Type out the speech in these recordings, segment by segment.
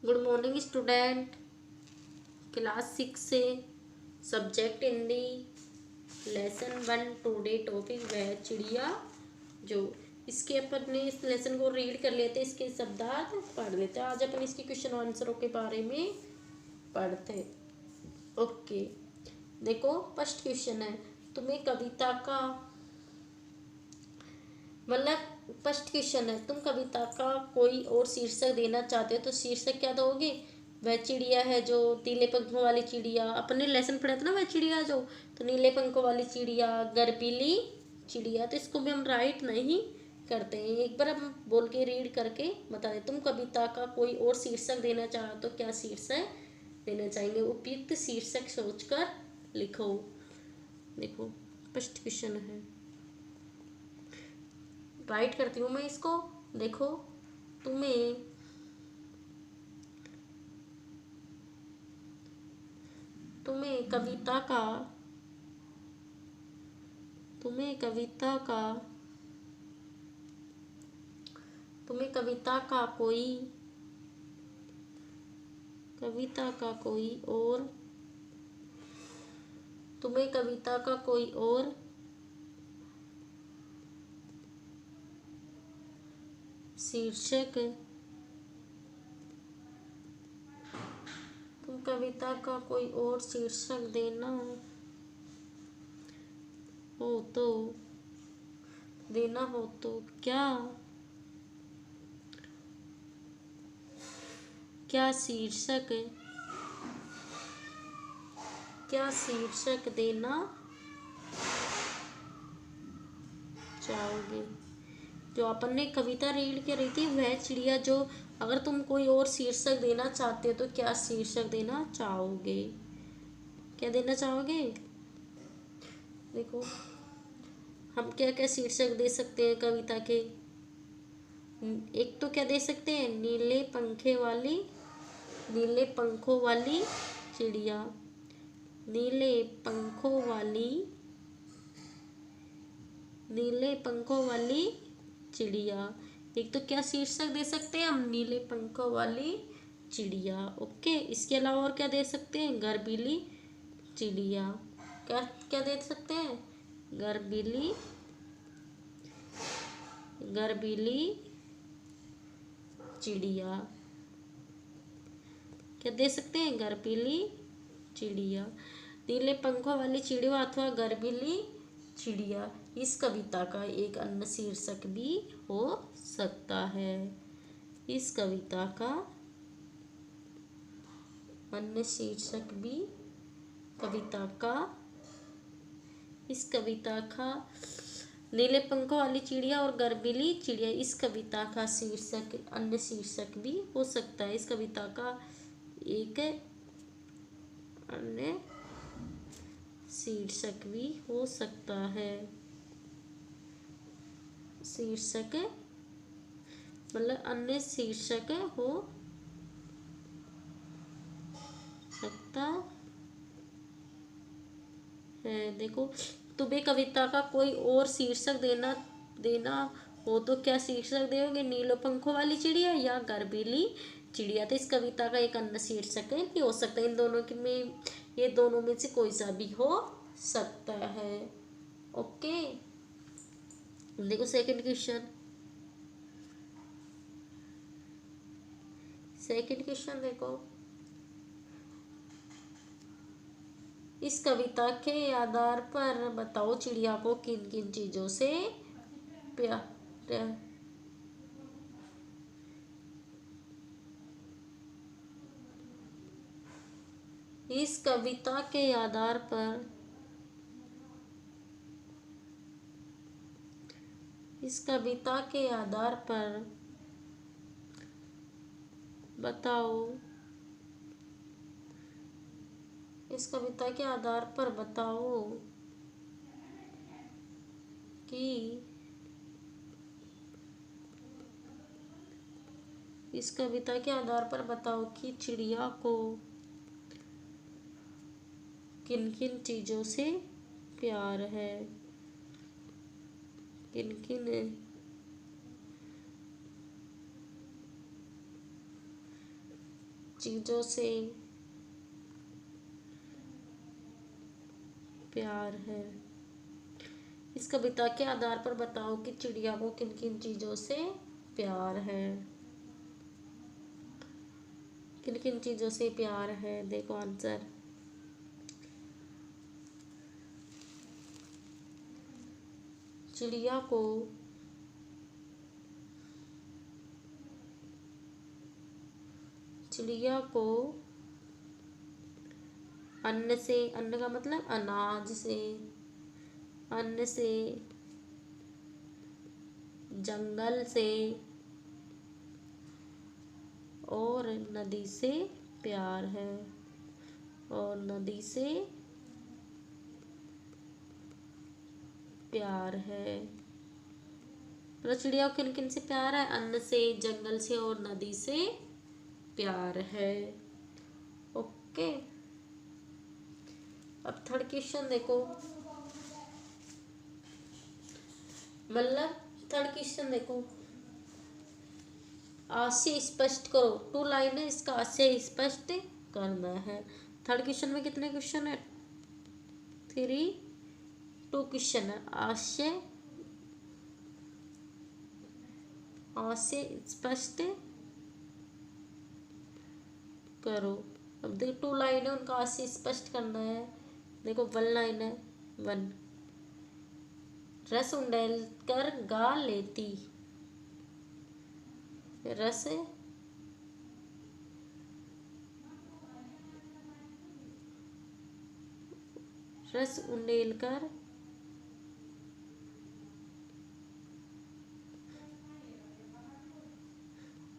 Good morning student. Class 6 से subject Hindi lesson 1 today topic वह चिड़िया जो। इसके अपन ने इस लेसन को रीड कर लेते, इसके शब्दार्थ पढ़ लेते। आज अपन इसके क्वेश्चन आंसरों के बारे में पढ़ते। ओके, देखो फर्स्ट क्वेश्चन है, तुम्हें कविता का मतलब फर्स्ट क्वेश्चन है, तुम कविता का कोई और शीर्षक देना चाहते हो तो शीर्षक क्या दोगे? वह चिड़िया है जो, नीले पंखों वाली चिड़िया। अपने लेसन पढ़ा था ना वह चिड़िया जो, तो नीले पंखों वाली चिड़िया, गर्वीली चिड़िया। तो इसको भी हम राइट नहीं करते हैं। एक बार हम बोल के रीड करके बता दें। तुम कविता का कोई और शीर्षक देना चाहो तो क्या शीर्षक देना चाहेंगे? उपयुक्त शीर्षक सोचकर लिखो। देखो फर्स्ट क्वेश्चन है, राइट करती हूँ मैं इसको। देखो, तुम्हें तुम्हें कविता का तुम्हें कविता का तुम्हें कविता का कोई और तुम्हें कविता का कोई और शीर्षक तुम कविता का कोई और शीर्षक हो तो क्या क्या शीर्षक देना चाहोगे? जो अपन ने कविता रीड करी थी वह चिड़िया जो, अगर तुम कोई और शीर्षक देना चाहते हो तो क्या शीर्षक देना चाहोगे? क्या देना चाहोगे? देखो, हम क्या क्या शीर्षक दे सकते हैं कविता के। एक तो क्या दे सकते हैं, नीले पंखों वाली चिड़िया। नीले पंखों वाली चिड़िया। एक तो क्या शीर्षक दे सकते हैं हम, नीले पंखों वाली चिड़िया। ओके, इसके अलावा और क्या दे सकते हैं? गर्वीली चिड़िया। क्या क्या दे सकते हैं? गर्वीली चिड़िया। क्या दे सकते हैं? गर्वीली चिड़िया, नीले पंखों वाली चिड़िया अथवा गर्वीली चिड़िया। इस कविता का एक अन्य शीर्षक भी हो सकता है। इस कविता का अन्य शीर्षक भी इस कविता का नीले पंखों वाली चिड़िया और गर्वीली चिड़िया, इस कविता का अन्य शीर्षक भी हो सकता है। इस कविता का एक अन्य शीर्षक भी हो सकता है। शीर्षक मतलब अन्य शीर्षक हो सकता है। देखो, तुम्हें कविता का कोई और शीर्षक देना हो तो क्या शीर्षक दोगे? नीले पंखों वाली चिड़िया या गर्वीली चिड़िया। तो इस कविता का एक अन्य शीर्षक भी हो सकता है। ये दोनों में से कोई सा भी हो सकता है। ओके, देखो सेकंड क्वेश्चन देखो, इस कविता के आधार पर बताओ चिड़िया को किन किन चीजों से प्यार। इस कविता के आधार पर बताओ इस कविता के आधार पर बताओ कि इस कविता के आधार पर बताओ कि चिड़िया को किन किन चीजों से प्यार है। किन किन चीजों से प्यार है। इस कविता के आधार पर बताओ कि चिड़िया को किन किन चीजों से प्यार है। किन किन चीजों से प्यार है, देखो आंसर। चिड़िया को अन्न से, अन्न का मतलब अनाज से, अन्न से, जंगल से और नदी से प्यार है। और नदी से प्यार है। मतलब चिड़िया को किन किन से प्यार है? अन्न से, जंगल से और नदी से प्यार है। ओके, अब थर्ड क्वेश्चन देखो। मतलब थर्ड क्वेश्चन देखो, आशय स्पष्ट करो। 2 लाइन है, इसका आशय स्पष्ट करना है। थर्ड क्वेश्चन में कितने क्वेश्चन है? 2 क्वेश्चन है। आशय स्पष्ट करो। अब देखो 2 लाइन है, उनका आशय स्पष्ट करना है। देखो 1 लाइन है, 1, रस उंडेल कर गा लेती। रस उंडेल कर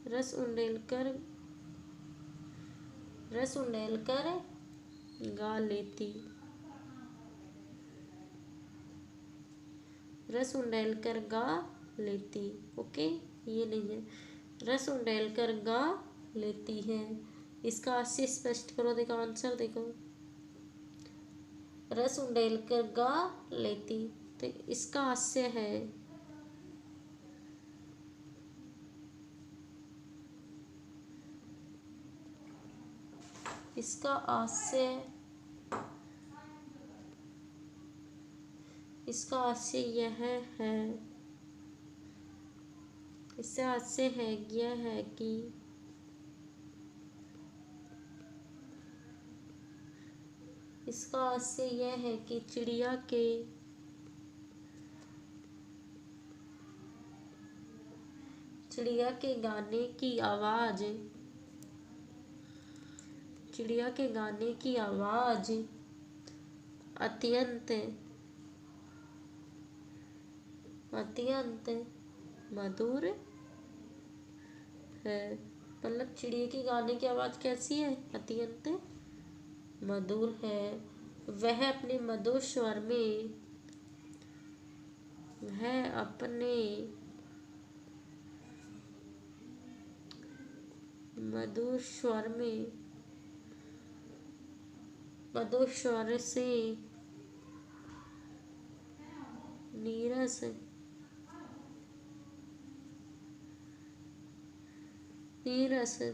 रस उंडेल कर गा लेती। रस उंडेल कर गा लेती। ओके, ये नहीं है, रस उंडेल कर गा लेती है। इसका आशय स्पष्ट करो। देखो आंसर, देखो रस उंडेल कर गा लेती, तो इसका आशय है इसका आशय यह है, इससे आशय है यह है कि इसका आशय यह है कि चिड़िया के गाने की आवाज, चिड़िया के गाने की आवाज अत्यंत मधुर है। मतलब चिड़िया की गाने की आवाज कैसी है? अत्यंत मधुर है। वह अपने मधुर स्वर में मधुर स्वर से नीरस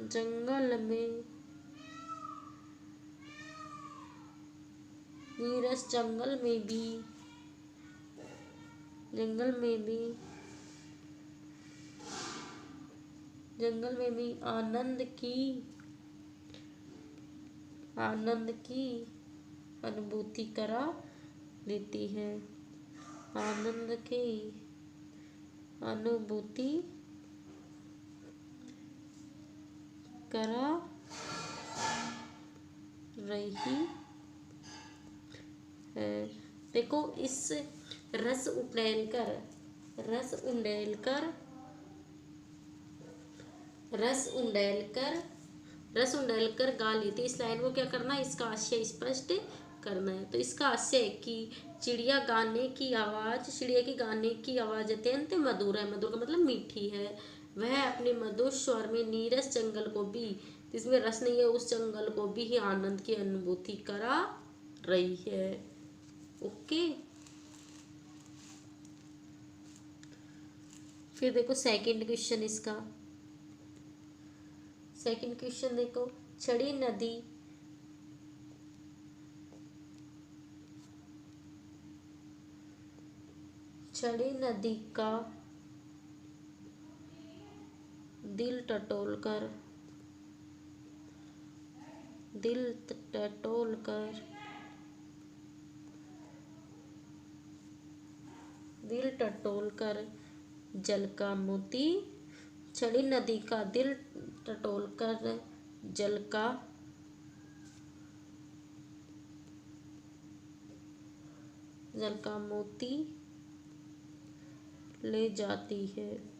जंगल में भी आनंद की अनुभूति करा देती है। आनंद की अनुभूति करा रही है। देखो इस रस उंडेल कर गा लेती, इस लाइन को क्या करना है? इसका आशय स्पष्ट करना है। तो इसका आशय है कि चिड़िया की गाने की आवाज अत्यंत मधुर है। मधुर का मतलब मीठी है। वह अपने मधुर स्वर में नीरस जंगल को भी, जिसमें रस नहीं है, उस जंगल को भी ही आनंद की अनुभूति करा रही है। ओके, फिर देखो सेकंड क्वेश्चन। इसका सेकंड क्वेश्चन देखो, छड़ी नदी का दिल टटोलकर जल का मोती, छड़ी नदी का दिल टटोलकर जल का मोती ले जाती है।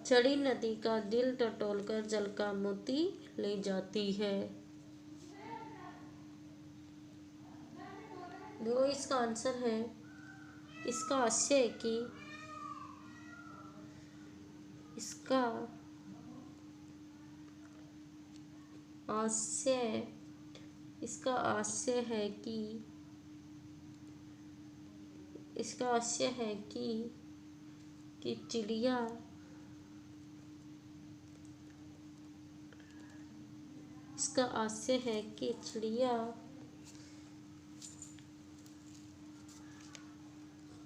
छड़ी नदी का दिल टटोलकर जल का मोती ले जाती है। देखो इसका आंसर है, इसका आशय है कि इसका आशय है कि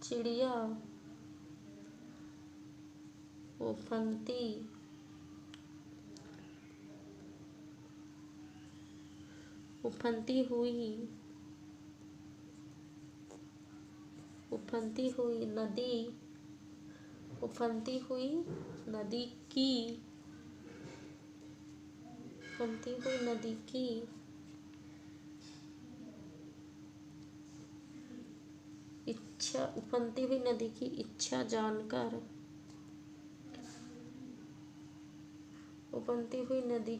चिड़िया उफनती हुई नदी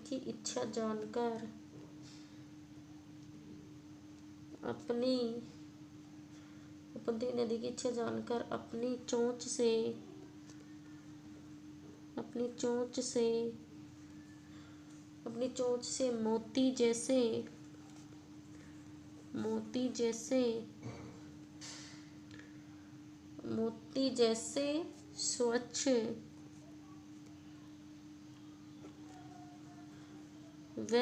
की इच्छा जानकर अपनी चोंच से मोती जैसे स्वच्छ व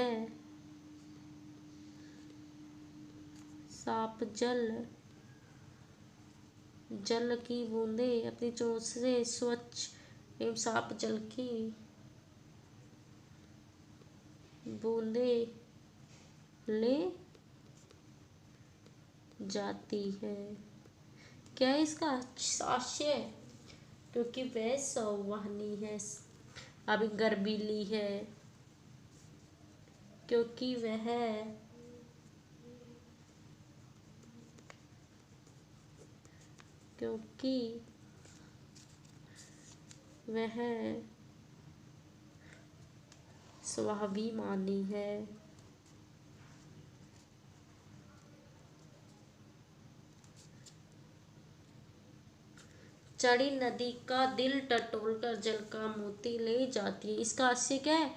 साफ जल की बूंदें, अपनी चोंच से स्वच्छ एवं साफ जल की बूंदें ले जाती है। क्या है इसका आशय? क्योंकि वह संवाहनी है। अभी गर्वीली है, क्योंकि वह स्वाभिमानी है। छड़ी नदी का दिल टटोलकर जल का मोती ले जाती है। इसका आशय क्या है?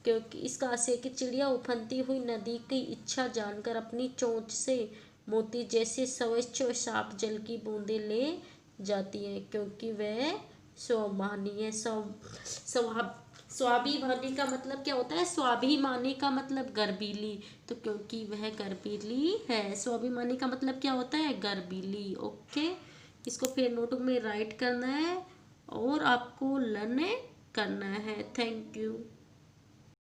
क्योंकि इसका आशय कि चिड़िया उफनती हुई नदी की इच्छा जानकर अपनी चोंच से मोती जैसे स्वच्छ और साफ जल की बूंदें ले जाती है, क्योंकि वह स्वाभिमानी है। स्वाभिमानी का मतलब क्या होता है? स्वाभिमानी का मतलब गर्वीली, तो क्योंकि वह गर्वीली है। स्वाभिमानी का मतलब क्या होता है? गर्वीली। ओके, इसको फिर नोटबुक में राइट करना है और आपको लर्न करना है। Thank you.